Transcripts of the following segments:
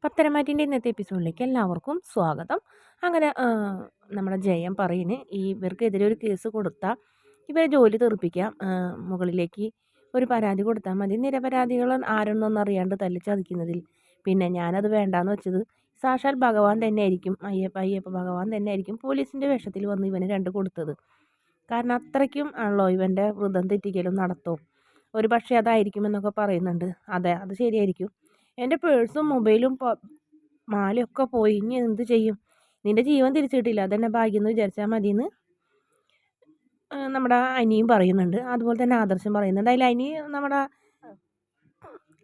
പത്തരമാറ്റിൻ്റെ ഇന്നത്തെ എപ്പിസോഡിലേക്ക് എല്ലാവർക്കും സ്വാഗതം. അങ്ങനെ നമ്മുടെ ജയം പറയുന്നു ഇവർക്കെതിരെ ഒരു കേസ് കൊടുത്താൽ ഇവരെ ജോലി തെറിപ്പിക്കാം. മുകളിലേക്ക് ഒരു പരാതി കൊടുത്താൽ മതി. നിരപരാധികൾ ആരെന്നൊന്നും അറിയാണ്ട് തല്ലിച്ചതയ്ക്കുന്നതിൽ പിന്നെ ഞാനത് വേണ്ടാന്ന് വെച്ചത് സാക്ഷാൽ ഭഗവാൻ തന്നെ ആയിരിക്കും, അയ്യപ്പ ഭഗവാൻ തന്നെ ആയിരിക്കും പോലീസിൻ്റെ വേഷത്തിൽ വന്ന് ഇവന് രണ്ട് കൊടുത്തത്. കാരണം അത്രയ്ക്കും ആണല്ലോ ഇവൻ്റെ വൃതം തെറ്റിക്കലും നടത്തവും. ഒരു പക്ഷേ അതായിരിക്കുമെന്നൊക്കെ പറയുന്നുണ്ട്. അതെ, അത് ശരിയായിരിക്കും. എൻ്റെ പേഴ്സും മൊബൈലും മാലയൊക്കെ പോയി, ഇനി എന്ത് ചെയ്യും? നിൻ്റെ ജീവൻ തിരിച്ചു കിട്ടില്ല, അതെന്നെ ഭാഗ്യം എന്ന് വിചാരിച്ചാൽ മതിയെന്ന് നമ്മുടെ അനിയും പറയുന്നുണ്ട്. അതുപോലെ തന്നെ ആദർശം പറയുന്നുണ്ട്. അതിൽ അനി നമ്മുടെ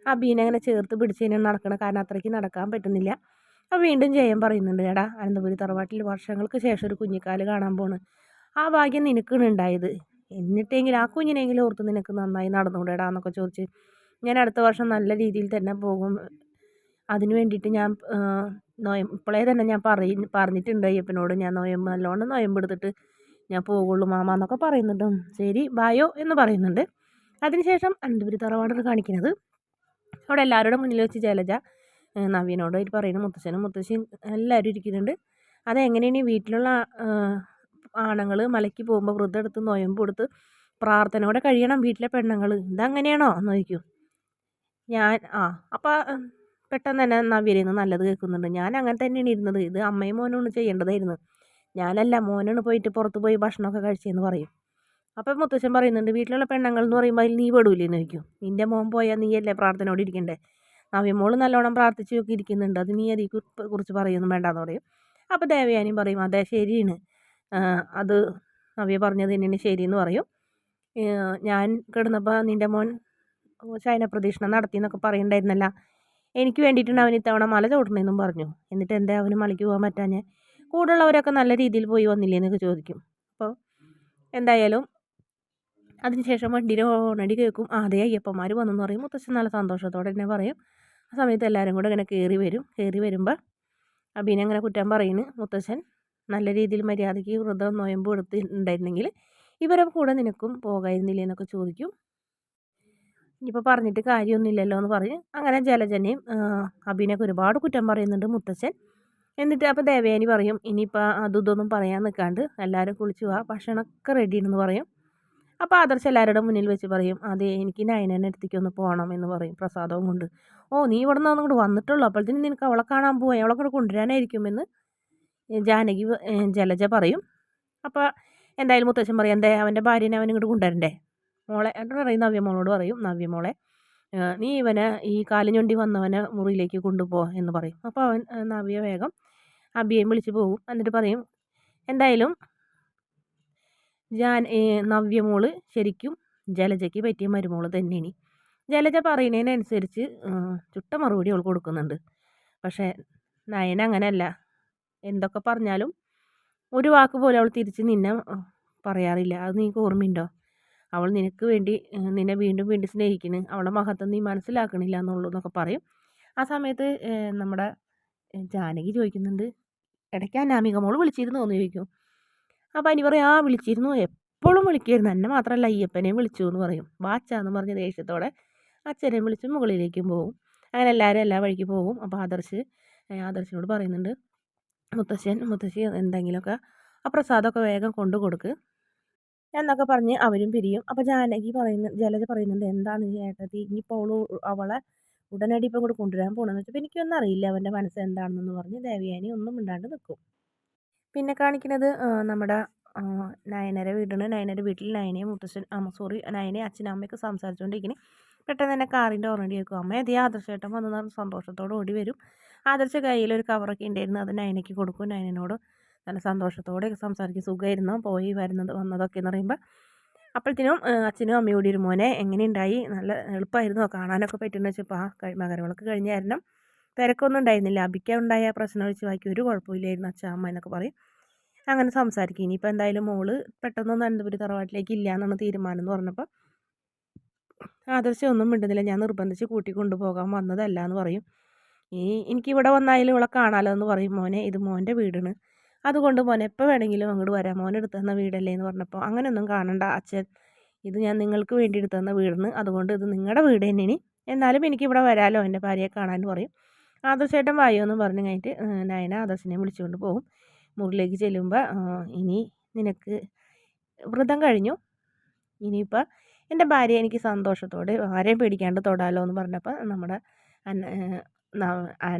അബീനെ അങ്ങനെ ചേർത്ത് പിടിച്ച് കഴിഞ്ഞാൽ നടക്കണം, കാരണം അത്രയ്ക്ക് നടക്കാൻ പറ്റുന്നില്ല. അപ്പോൾ വീണ്ടും ജയം പറയുന്നുണ്ട്, എടാ അനന്തപുരി തറവാട്ടിൽ വർഷങ്ങൾക്ക് ശേഷം ഒരു കുഞ്ഞിക്കാല് കാണാൻ പോണ്. ആ ഭാഗ്യം നിനക്കാണ് ഉണ്ടായത്. എന്നിട്ടെങ്കിലും ആ കുഞ്ഞിനെങ്കിലും ഓർത്ത് നിനക്ക് നന്നായി നടന്നുകൂടെടാ എന്നൊക്കെ ചോദിച്ച്, ഞാൻ അടുത്ത വർഷം നല്ല രീതിയിൽ തന്നെ പോകും, അതിന് വേണ്ടിയിട്ട് ഞാൻ ഇപ്പോഴേ തന്നെ ഞാൻ പറഞ്ഞിട്ടുണ്ട് അയ്യപ്പനോട്, ഞാൻ നല്ലോണം നൊയമ്പെടുത്തിട്ട് ഞാൻ പോകുള്ളൂ മാമ എന്നൊക്കെ പറയുന്നുണ്ട്. ശരി ബായോ എന്ന് പറയുന്നുണ്ട്. അതിനുശേഷം അനന്തപുരി തറവാട് കാണിക്കുന്നത്, അവിടെ എല്ലാവരുടെ മുന്നിൽ വെച്ച് ജലജ നവ്യനോട് പറയുന്നു, മുത്തശ്ശനും മുത്തശ്ശിയും എല്ലാവരും ഇരിക്കുന്നുണ്ട്. അതെങ്ങനെയാണ് ഈ വീട്ടിലുള്ള ആണുങ്ങൾ മലയ്ക്ക് പോകുമ്പോൾ വ്രതം എടുത്ത് നൊയമ്പ് കൊടുത്ത് പ്രാർത്ഥനയോടെ കഴിയണം വീട്ടിലെ പെണ്ണുങ്ങൾ, ഇതങ്ങനെയാണോ എന്ന് ചോദിക്കും. അപ്പം പെട്ടെന്ന് തന്നെ നവ്യയിൽ നല്ലത് കേൾക്കുന്നുണ്ട്. ഞാൻ അങ്ങനെ തന്നെയാണ് ഇരുന്നത്, ഇത് അമ്മയും മോനാണ് ചെയ്യേണ്ടതായിരുന്നു, ഞാനല്ല, മോനാണ് പോയിട്ട് പുറത്ത് പോയി ഭക്ഷണമൊക്കെ കഴിച്ചതെന്ന് പറയും. അപ്പം മുത്തശ്ശൻ പറയുന്നുണ്ട്, വീട്ടിലുള്ള പെണ്ണുങ്ങൾ എന്ന് പറയുമ്പോൾ അതിൽ നീ പെടൂലെന്ന് ചോദിക്കും. നിൻ്റെ മോൻ പോയാൽ നീയല്ലേ പ്രാർത്ഥനയോടെ ഇരിക്കണ്ടേ? നവ്യമോൾ നല്ലോണം പ്രാർത്ഥിച്ച് നോക്കി ഇരിക്കുന്നുണ്ട്, അത് നീ അതിനെ കുറിച്ച് പറയുമൊന്നും വേണ്ടാന്ന് പറയും. അപ്പോൾ ദേവയാനിയും പറയും, അതെ ശരിയാണ്, അത് നവ്യ പറഞ്ഞത് തന്നെയാണ് ശരിയെന്ന് പറയും. ഞാൻ കിടന്നപ്പോൾ നിൻ്റെ മോൻ ശയനപ്രദക്ഷിണം നടത്തി എന്നൊക്കെ പറയുന്നുണ്ടായിരുന്നല്ല, എനിക്ക് വേണ്ടിയിട്ടാണ് അവൻ ഇത്തവണ മല ചവിട്ടണമെന്നും പറഞ്ഞു. എന്നിട്ട് എന്താ അവന് മലയ്ക്ക് പോകാൻ പറ്റാഞ്ഞേ? കൂടുള്ളവരൊക്കെ നല്ല രീതിയിൽ പോയി വന്നില്ലേ എന്നൊക്കെ ചോദിക്കും. അപ്പോൾ എന്തായാലും അതിനുശേഷം വണ്ടിയുടെ ഹോണടി കേൾക്കും. അതേ അയ്യപ്പന്മാർ വന്നെന്ന് പറയും. മുത്തശ്ശൻ നല്ല സന്തോഷത്തോടെ തന്നെ പറയും. ആ സമയത്ത് എല്ലാവരും കൂടെ ഇങ്ങനെ കയറി വരുമ്പോൾ അബീനെ അങ്ങനെ കുറ്റം പറയുന്നു. മുത്തശ്ശൻ നല്ല രീതിയിൽ മര്യാദയ്ക്ക് വ്രതം നൊയമ്പ് എടുത്തിട്ടുണ്ടായിരുന്നെങ്കിൽ ഇവരെ കൂടെ നിനക്കും പോകായിരുന്നില്ലേ എന്നൊക്കെ ചോദിക്കും. ഇനിയിപ്പോൾ പറഞ്ഞിട്ട് കാര്യമൊന്നുമില്ലല്ലോ എന്ന് പറഞ്ഞ് അങ്ങനെ ജലജനെയും അബീനൊക്കെ ഒരുപാട് കുറ്റം പറയുന്നുണ്ട് മുത്തശ്ശൻ. എന്നിട്ട് അപ്പോൾ ദേവയാനി പറയും, ഇനിയിപ്പോൾ അതും ഇതൊന്നും പറയാൻ നിൽക്കാണ്ട് എല്ലാവരും കുളിച്ച് പോവാ, ഭക്ഷണമൊക്കെ റെഡിയാണെന്ന് പറയും. അപ്പോൾ ആദർശ് എല്ലാവരുടെ മുന്നിൽ വെച്ച് പറയും, അതെ എനിക്ക് നയനേൻ്റെ അടുത്തേക്കൊന്ന് പോകണം എന്ന് പറയും പ്രസാദവും കൊണ്ട്. ഓ, നീ ഇവിടെ നിന്ന് അങ്ങോട്ട് വന്നിട്ടുള്ളൂ, അപ്പോഴത്തേനും നിനക്ക് അവളെ കാണാൻ പോവാം, അവളെ കൂടെ കൊണ്ടുവരാനായിരിക്കുമെന്ന് ജലജ പറയും. അപ്പോൾ എന്തായാലും മുത്തശ്ശൻ പറയും, എന്താ അവൻ്റെ ഭാര്യനെ അവൻ ഇങ്ങോട്ട് കൊണ്ടുവരണ്ടേ മോളെ എന്ന് പറയും. നവ്യമോളോട് പറയും, നവ്യമോളെ നീ ഇവനെ ഈ കാലും ഞൊണ്ടി വന്നവനെ മുറിയിലേക്ക് കൊണ്ടുപോ എന്ന് പറയും. അപ്പോൾ അവൻ നവ്യ വേഗം അബിയെയും വിളിച്ച് പോകും. എന്നിട്ട് പറയും, എന്തായാലും നവ്യമോള് ശരിക്കും ജലജയ്ക്ക് പറ്റിയ മരുമോള് തന്നെയാണ്. ജലജ പറയുന്നതിനനുസരിച്ച് ചുട്ട മറുപടി അവൾ കൊടുക്കുന്നുണ്ട്. പക്ഷേ നയന അങ്ങനെയല്ല, എന്തൊക്കെ പറഞ്ഞാലും ഒരു വാക്ക് പോലും അവൾ തിരിച്ച് നിന്നെ പറയാറില്ല. അത് നീക്ക് ഓർമ്മയുണ്ടോ? അവൾ നിനക്ക് വേണ്ടി നിന്നെ വീണ്ടും വീണ്ടും സ്നേഹിക്കുന്നു, അവളുടെ മഹത്വം നീ മനസ്സിലാക്കണില്ല എന്നുള്ളൂ എന്നൊക്കെ പറയും. ആ സമയത്ത് നമ്മുടെ ജാനകി ചോദിക്കുന്നുണ്ട്, ഇടയ്ക്ക് അനാമിക മോൾ വിളിച്ചിരുന്നു എന്ന് ചോദിക്കും. അപ്പോൾ അനി പറയും, ആ വിളിച്ചിരുന്നു, എപ്പോഴും വിളിക്കുമായിരുന്നു, എന്നെ മാത്രമല്ല അയ്യപ്പനെയും വിളിച്ചു എന്ന് പറയും. വാച്ചാന്ന് പറഞ്ഞ് ദേഷ്യത്തോടെ അച്ഛനെയും വിളിച്ച് മുകളിലേക്കും പോകും. അങ്ങനെ എല്ലാവരും എല്ലാ വഴിക്ക് പോകും. അപ്പോൾ ആദർശിനോട് പറയുന്നുണ്ട്, മുത്തശ്ശി എന്തെങ്കിലുമൊക്കെ ആ പ്രസാദമൊക്കെ വേഗം കൊണ്ടു കൊടുക്ക് എന്നൊക്കെ പറഞ്ഞ് അവരും പിരിയും. അപ്പോൾ ജലജ പറയുന്നുണ്ട്, എന്താണ് ഏട്ടത്തി ഇനിയിപ്പോൾ അവളെ ഉടനടി ഇപ്പോൾ ഇങ്ങോട്ട് കൊണ്ടുവരാൻ പോകണമെന്ന് വെച്ചപ്പോൾ എനിക്കൊന്നും അറിയില്ല അവൻ്റെ മനസ്സ് എന്താണെന്ന് പറഞ്ഞ് ദേവയാനി ഒന്നും മിണ്ടാണ്ട് നിൽക്കും. പിന്നെ കാണിക്കുന്നത് നമ്മുടെ നയനയുടെ വീടാണ്. നയനയുടെ വീട്ടിൽ നയനയും നയനയും അച്ഛനും അമ്മയൊക്കെ സംസാരിച്ചുകൊണ്ടിരിക്കുന്നു. പെട്ടെന്ന് തന്നെ കാറിൻ്റെ ഓർമ്മ കേൾക്കും. അമ്മ അതേ ആദർശേട്ടൻ വന്ന് സന്തോഷത്തോടെ ഓടി വരും. ആദർശ കയ്യിലൊരു കവറൊക്കെ ഉണ്ടായിരുന്നു, അത് നയനയ്ക്ക് കൊടുക്കും. നയനോട് നല്ല സന്തോഷത്തോടെ സംസാരിക്കും, സുഖമായിരുന്നു പോയി വന്നതൊക്കെ എന്ന് പറയുമ്പോൾ. അപ്പോഴത്തേനും അച്ഛനും അമ്മയും കൂടി ഒരു മോനെ എങ്ങനെയുണ്ടായി, നല്ല എളുപ്പമായിരുന്നോ കാണാനൊക്കെ പറ്റുമെന്ന് വെച്ചപ്പോൾ മകരവിളക്ക് കഴിഞ്ഞ കാരണം തിരക്കൊന്നും ഉണ്ടായിരുന്നില്ല, അബിക്കുണ്ടായ പ്രശ്നം വെച്ച് ബാക്കി ഒരു കുഴപ്പമില്ലായിരുന്നു അച്ഛാ അമ്മ എന്നൊക്കെ പറയും. അങ്ങനെ സംസാരിക്കും. ഇനിയിപ്പോൾ എന്തായാലും മോള് പെട്ടെന്നൊന്നും അനന്തപുരി തറവാട്ടിലേക്ക് ഇല്ല എന്നാണ് തീരുമാനം എന്ന് പറഞ്ഞപ്പോൾ ആദർശം ഒന്നും മിണ്ടുന്നില്ല. ഞാൻ നിർബന്ധിച്ച് കൂട്ടി കൊണ്ടുപോകാൻ വന്നതല്ല എന്ന് പറയും. എനിക്കിവിടെ വന്നായാലും ഇവളെ കാണാമല്ലോ എന്ന് പറയും. മോനെ ഇത് മോൻ്റെ വീടാണ്, അതുകൊണ്ട് മോനെ എപ്പോൾ വേണമെങ്കിലും അങ്ങോട്ട് വരാം, മോൻ എടുത്തു തന്ന വീടല്ലേ എന്ന് പറഞ്ഞപ്പോൾ അങ്ങനെയൊന്നും കാണണ്ട അച്ഛൻ, ഇത് ഞാൻ നിങ്ങൾക്ക് വേണ്ടി എടുത്തു തന്ന വീടാണ്, അതുകൊണ്ട് ഇത് നിങ്ങളുടെ വീട് തന്നെയാണ്, എന്നാലും എനിക്കിവിടെ വരാമല്ലോ എൻ്റെ ഭാര്യയെ കാണാൻ പറയും. ആദർശേട്ടൻ വായോ എന്ന് പറഞ്ഞു കഴിഞ്ഞിട്ട് നയന ആദർശിനെ വിളിച്ചുകൊണ്ട് പോകും. മുറിയിലേക്ക് ചെല്ലുമ്പോൾ ഇനി നിനക്ക് വ്രതം കഴിഞ്ഞു, ഇനിയിപ്പോൾ എൻ്റെ ഭാര്യ എനിക്ക് സന്തോഷത്തോടെ ആരെയും പേടിക്കാണ്ട് തൊടാലോ എന്ന് പറഞ്ഞപ്പോൾ നമ്മുടെ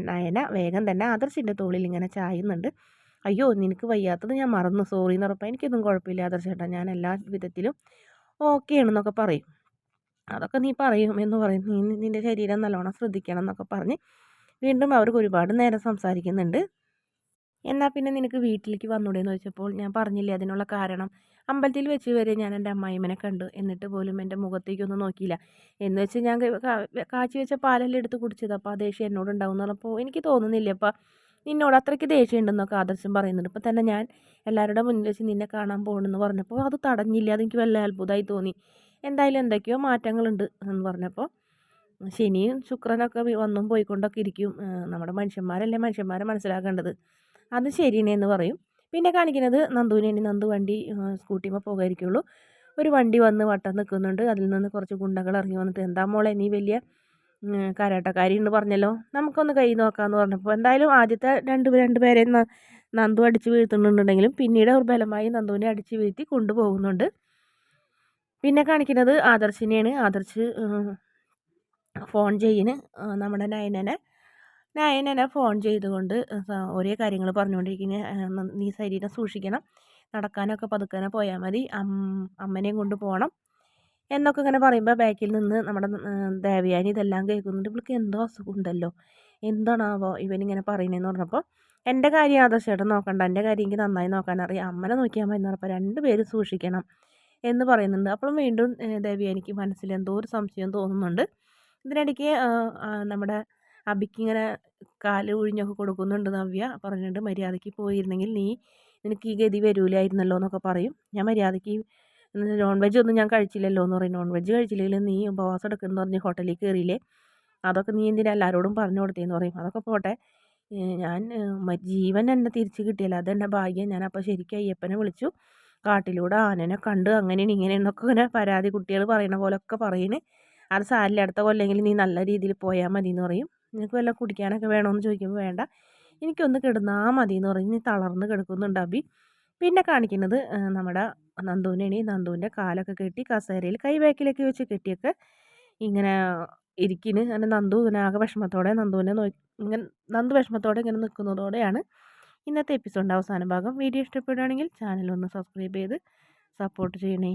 നയന വേഗം തന്നെ ആദർശിൻ്റെ തോളിൽ ഇങ്ങനെ ചായുന്നുണ്ട്. അയ്യോ നിനക്ക് വയ്യാത്തത് ഞാൻ മറന്നു, സോറി എന്ന് ഉറപ്പാണ്, എനിക്കൊന്നും കുഴപ്പമില്ല ആദർശേട്ടാ, ഞാൻ എല്ലാ വിധത്തിലും ഓക്കെ ആണെന്നൊക്കെ പറയും. അതൊക്കെ നീ പറയും എന്ന് പറയും, നീ നിൻ്റെ ശരീരം നല്ലോണം ശ്രദ്ധിക്കണം എന്നൊക്കെ പറഞ്ഞ് വീണ്ടും അവർക്ക് ഒരുപാട് നേരം സംസാരിക്കുന്നുണ്ട്. എന്നാൽ പിന്നെ നിനക്ക് വീട്ടിലേക്ക് വന്നൂടെ എന്ന് ചോദിച്ചപ്പോൾ ഞാൻ പറഞ്ഞില്ലേ അതിനുള്ള കാരണം, അമ്പലത്തിൽ വെച്ച് വരെ ഞാൻ എൻ്റെ അമ്മായിമ്മനെ കണ്ടു, എന്നിട്ട് പോലും എൻ്റെ മുഖത്തേക്കൊന്നും നോക്കിയില്ല, എന്ന് വെച്ച് ഞാൻ കാച്ചി വെച്ച പാലെല്ലാം എടുത്ത് കുടിച്ചത്, അപ്പോൾ ആ ദേഷ്യം എന്നോട് ഉണ്ടാവും എന്ന് പറഞ്ഞപ്പോൾ എനിക്ക് തോന്നുന്നില്ല അപ്പം നിന്നോട് അത്രയ്ക്ക് ദേഷ്യം ഉണ്ടെന്നൊക്കെ ആദർശം പറയുന്നുണ്ട്. ഇപ്പം തന്നെ ഞാൻ എല്ലാവരുടെ മുന്നിൽ വെച്ച് നിന്നെ കാണാൻ പോകണമെന്ന് പറഞ്ഞപ്പോൾ അത് തടഞ്ഞില്ല, അതെനിക്ക് വല്ല അത്ഭുതമായി തോന്നി. എന്തായാലും എന്തൊക്കെയോ മാറ്റങ്ങളുണ്ട് എന്ന് പറഞ്ഞപ്പോൾ ശനിയും ശുക്രനൊക്കെ വന്നും പോയിക്കൊണ്ടൊക്കെ ഇരിക്കും, നമ്മുടെ മനുഷ്യന്മാരല്ലേ മനുഷ്യന്മാരെ മനസ്സിലാക്കേണ്ടത്, അത് ശരിയേ എന്ന് പറയും. പിന്നെ കാണിക്കുന്നത് നന്ദുവിനെ, നന്ദു വണ്ടി സ്കൂട്ടിമ്മ പോകാതിരിക്കുള്ളൂ, ഒരു വണ്ടി വന്ന് വട്ടം നിൽക്കുന്നുണ്ട്, അതിൽ നിന്ന് കുറച്ച് ഗുണ്ടകൾ ഇറങ്ങി വന്നിട്ട് എന്താ മോളെ നീ വലിയ കരാട്ടക്കാരി എന്ന് പറഞ്ഞല്ലോ, നമുക്കൊന്ന് കൈ നോക്കാമെന്ന് പറഞ്ഞപ്പോൾ എന്തായാലും ആദ്യത്തെ രണ്ടുപേരെ നന്ദു അടിച്ച് വീഴ്ത്തുന്നുണ്ടെങ്കിലും പിന്നീട് അവർ ബലമായി നന്ദുവിനെ അടിച്ച് വീഴ്ത്തി കൊണ്ടുപോകുന്നുണ്ട്. പിന്നെ കാണിക്കുന്നത് ആദർശിനെയാണ്. ആദർശ് ഫോൺ ചെയ്യുന്നു നമ്മുടെ നയനനെ ഫോൺ ചെയ്തുകൊണ്ട് ഒരേ കാര്യങ്ങൾ പറഞ്ഞുകൊണ്ടിരിക്കുന്ന, നീ ശരീരം സൂക്ഷിക്കണം, നടക്കാനൊക്കെ പതുക്കനെ പോയാൽ മതി, അമ്മനെയും കൊണ്ട് പോകണം എന്നൊക്കെ ഇങ്ങനെ പറയുമ്പോൾ ബാക്കിൽ നിന്ന് നമ്മുടെ ദേവയാനി ഇതെല്ലാം കേൾക്കുന്നുണ്ട്. ഇവൾക്ക് എന്തോ അസുഖമുണ്ടല്ലോ, എന്താണാവോ ഇവനിങ്ങനെ പറയുന്നതെന്ന് പറഞ്ഞപ്പോൾ എൻ്റെ കാര്യം ആദർശേട്ടൻ നോക്കണ്ട, എൻ്റെ കാര്യം എനിക്ക് നന്നായി നോക്കാനറിയാം, അമ്മനെ നോക്കിയാൽ മതി എന്ന് പറഞ്ഞപ്പോൾ രണ്ടുപേരും സൂക്ഷിക്കണം എന്ന് പറയുന്നുണ്ട്. അപ്പോഴും വീണ്ടും ദേവയാനിക്ക് മനസ്സിൽ എന്തോ ഒരു സംശയം തോന്നുന്നുണ്ട്. ഇതിനിടയ്ക്ക് നമ്മുടെ അബിക്ക് ഇങ്ങനെ കാല് ഒഴിഞ്ഞൊക്കെ കൊടുക്കുന്നുണ്ട് നവ്യ, പറഞ്ഞിട്ട് മര്യാദയ്ക്ക് പോയിരുന്നെങ്കിൽ നിനക്ക് ഈ ഗതി വരൂലായിരുന്നല്ലോ എന്നൊക്കെ പറയും. ഞാൻ മര്യാദയ്ക്ക് നോൺ വെജ് ഒന്നും ഞാൻ കഴിച്ചില്ലല്ലോ എന്ന് പറയും. നോൺ വെജ് കഴിച്ചില്ലെങ്കിൽ നീ ഉപവാസം എടുക്കുമെന്ന് പറഞ്ഞ് ഹോട്ടലിൽ കയറിയില്ലേ, അതൊക്കെ നീ എന്തിനാ എല്ലാവരോടും പറഞ്ഞു കൊടുത്തേന്ന് പറയും. അതൊക്കെ പോട്ടെ, ഞാൻ ജീവൻ എന്നെ തിരിച്ച് കിട്ടിയല്ലോ അതെന്നെ ഭാഗ്യം, ഞാൻ അപ്പോൾ ശരിക്കും അയ്യപ്പനെ വിളിച്ചു, കാട്ടിലൂടെ ആനനെ കണ്ട് അങ്ങനെയാണ് ഇങ്ങനെയെന്നൊക്കെ ഇങ്ങനെ പരാതി കുട്ടികൾ പറയുന്ന പോലൊക്കെ പറയുന്നത്. അത് സാരില്ല, അടുത്ത കൊല്ലെങ്കിലും നീ നല്ല രീതിയിൽ പോയാൽ മതി എന്ന് പറയും. നിനക്ക് വല്ല കുടിക്കാനൊക്കെ വേണമെന്ന് ചോദിക്കുമ്പോൾ വേണ്ട, എനിക്കൊന്ന് കിടന്നാൽ മതി എന്ന് പറയും. നീ തളർന്ന് കിടക്കുന്നുണ്ട് അബി. പിന്നെ കാണിക്കുന്നത് നമ്മുടെ നന്ദുവിനാണ്. നന്ദുവിൻ്റെ കാലൊക്കെ കെട്ടി കസേരയിൽ കൈ ബാക്കിലേക്ക് വെച്ച് കെട്ടിയൊക്കെ ഇങ്ങനെ ഇരിക്കുന്നു. അങ്ങനെ നന്ദു ഇങ്ങനെ ആകെ വിഷമത്തോടെ നന്ദു വിഷമത്തോടെ ഇങ്ങനെ നിൽക്കുന്നതോടെയാണ് ഇന്നത്തെ എപ്പിസോഡിൻ്റെ അവസാന ഭാഗം. വീഡിയോ ഇഷ്ടപ്പെടുകയാണെങ്കിൽ ചാനൽ ഒന്ന് സബ്സ്ക്രൈബ് ചെയ്ത് സപ്പോർട്ട് ചെയ്യണേ.